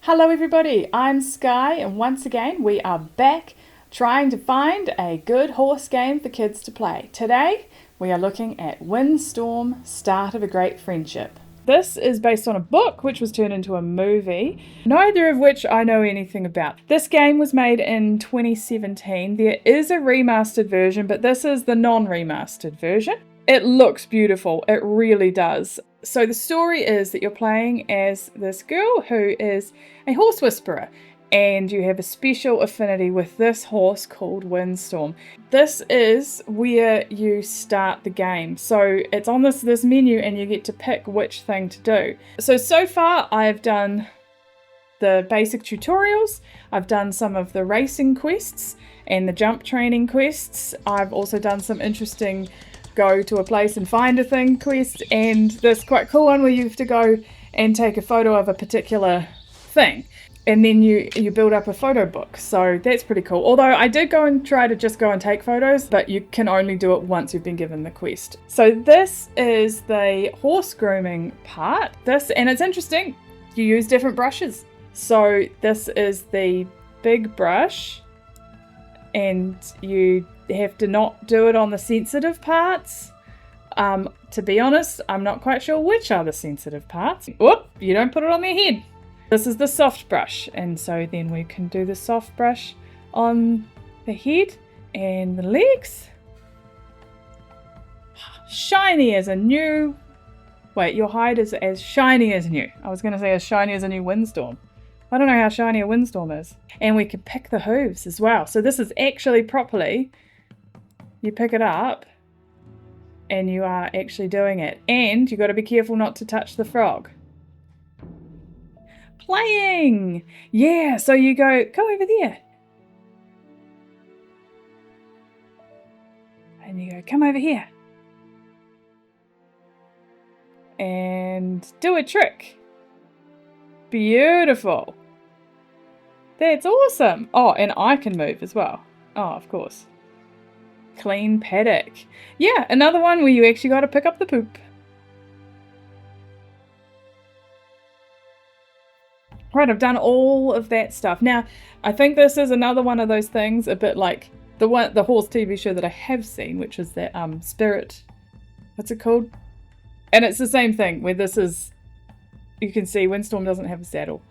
Hello everybody, I'm Sky, and once again we are back trying to find a good horse game for kids to play. Today we are looking at Windstorm, Start of a Great Friendship. This is based on a book which was turned into a movie, neither of which I know anything about. This game was made in 2017. There is a remastered version, but this is the non-remastered version. It looks beautiful, it really does. So the story is that you're playing as this girl who is a horse whisperer, and you have a special affinity with this horse called Windstorm. This is where you start the game. So it's on this menu and you get to pick which thing to do. So far I've done the basic tutorials, I've done some of the racing quests and the jump training quests. I've also done some interesting go to a place and find a thing quest, and this quite cool one where you have to go and take a photo of a particular thing, and then you build up a photo book. So that's pretty cool. Although I did go and try to just go and take photos, but you can only do it once you've been given the quest. So this is the horse grooming part. And it's interesting, you use different brushes. So this is the big brush, and you have to not do it on the sensitive parts. To be honest, I'm not quite sure which are the sensitive parts. Whoop, you don't put it on their head. This is the soft brush, and so then we can do the soft brush on the head and the legs. Shiny as a new... Wait, your hide is as shiny as new. I was going to say as shiny as a new Windstorm. I don't know how shiny a Windstorm is. And we can pick the hooves as well. So this is actually properly... You pick it up and you are actually doing it. And you've got to be careful not to touch the frog. Playing! Yeah, so you go over there. And you go, come over here. And do a trick. Beautiful. That's awesome. Oh, and I can move as well. Oh, of course. Clean paddock. Yeah, another one where you actually got to pick up the poop. Right, I've done all of that stuff. Now, I think this is another one of those things, a bit like the horse TV show that I have seen, which is that Spirit. What's it called? And it's the same thing where this is, you can see Windstorm doesn't have a saddle.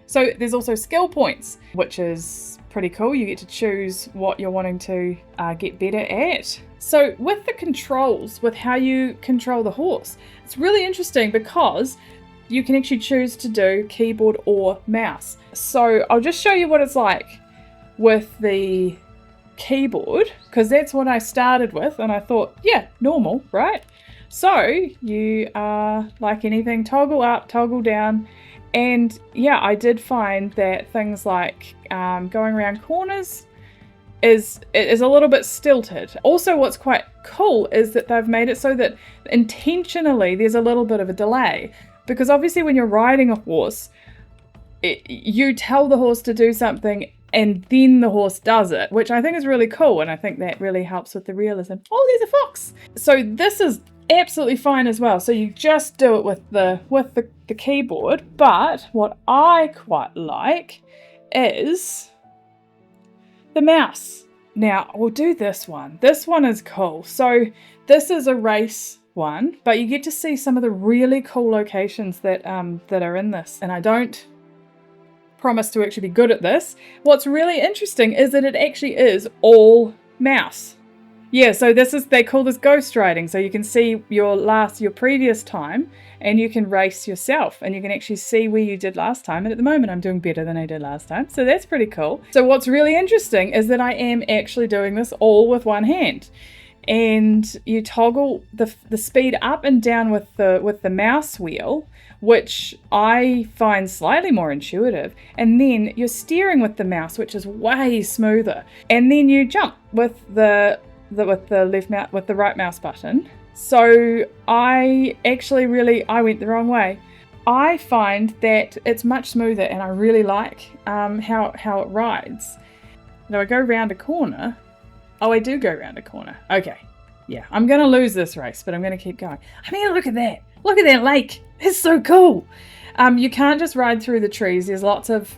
So there's also skill points, which is pretty cool. You get to choose what you're wanting to get better at. So with the controls, with how you control the horse, it's really interesting because you can actually choose to do keyboard or mouse. So I'll just show you what it's like with the keyboard, because that's what I started with and I thought, yeah, normal, right? So you are, like anything, toggle up, toggle down. And yeah, I did find that things like going around corners is a little bit stilted. Also, what's quite cool is that they've made it so that intentionally there's a little bit of a delay. Because obviously when you're riding a horse, you tell the horse to do something and then the horse does it, which I think is really cool. And I think that really helps with the realism. Oh, there's a fox. So this is absolutely fine as well. So you just do it with the keyboard. But what I quite like is the mouse. Now we'll do this one. This one is cool. So this is a race one, but you get to see some of the really cool locations that are in this. And I don't promise to actually be good at this. What's really interesting is that it actually is all mouse. Yeah, so they call this ghost riding. So you can see your previous time, and you can race yourself, and you can actually see where you did last time. And at the moment, I'm doing better than I did last time. So that's pretty cool. So what's really interesting is that I am actually doing this all with one hand. And you toggle the speed up and down with the mouse wheel, which I find slightly more intuitive. And then you're steering with the mouse, which is way smoother. And then you jump with the right mouse button. So I went the wrong way. I find that it's much smoother, and I really like how it rides. Now I go around a corner. Oh, I do go around a corner. Okay. Yeah, I'm going to lose this race, but I'm going to keep going. I mean, look at that. Look at that lake. It's so cool. You can't just ride through the trees. There's lots of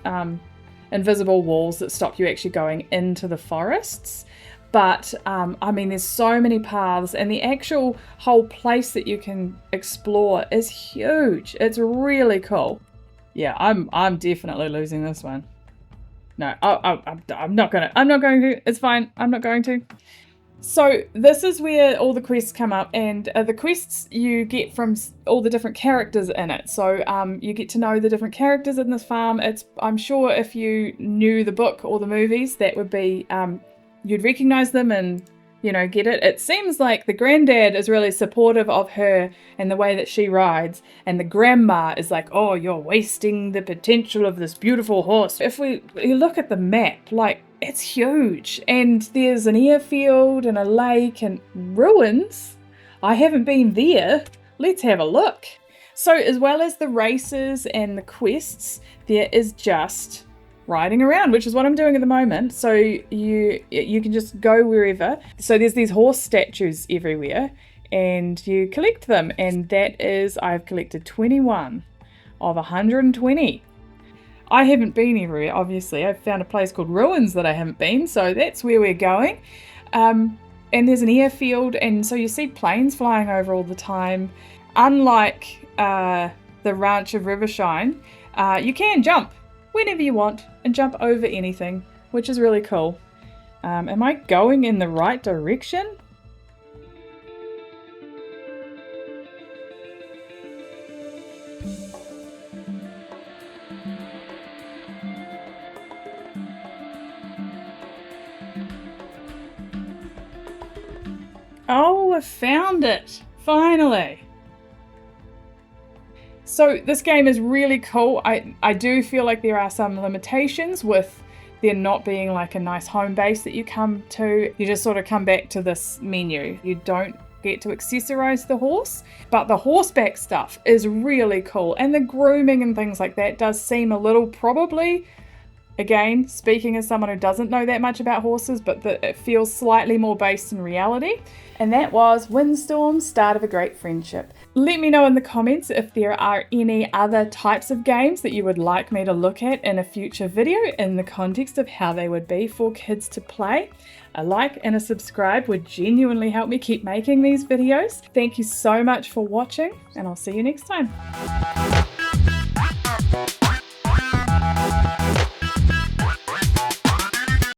invisible walls that stop you actually going into the forests. But, I mean, there's so many paths, and the actual whole place that you can explore is huge. It's really cool. Yeah, I'm definitely losing this one. No, I'm not going to. It's fine. I'm not going to. So this is where all the quests come up, and the quests you get from all the different characters in it. So you get to know the different characters in this farm. I'm sure if you knew the book or the movies, that would be you'd recognize them and get it. It seems like the granddad is really supportive of her and the way that she rides, and the grandma is like, oh, you're wasting the potential of this beautiful horse. If you look at the map, like, it's huge, and there's an airfield and a lake and ruins. I haven't been there. Let's have a look. So as well as the races and the quests, there is just riding around, which is what I'm doing at the moment. So you can just go wherever. So there's these horse statues everywhere, and you collect them, and I've collected 21 of 120. I haven't been everywhere, obviously. I've found a place called Ruins that I haven't been, so that's where we're going. And there's an airfield, and so you see planes flying over all the time. Unlike the Ranch of Rivershine, you can jump whenever you want and jump over anything, which is really cool. Am I going in the right direction? Oh, I found it! Finally! So this game is really cool. I do feel like there are some limitations with there not being like a nice home base that you come to. You just sort of come back to this menu. You don't get to accessorize the horse, but the horseback stuff is really cool, and the grooming and things like that does seem a little, probably, again, speaking as someone who doesn't know that much about horses, but it feels slightly more based in reality. And that was Windstorm, Start of a Great Friendship. Let me know in the comments if there are any other types of games that you would like me to look at in a future video in the context of how they would be for kids to play. A like and a subscribe would genuinely help me keep making these videos. Thank you so much for watching, and I'll see you next time.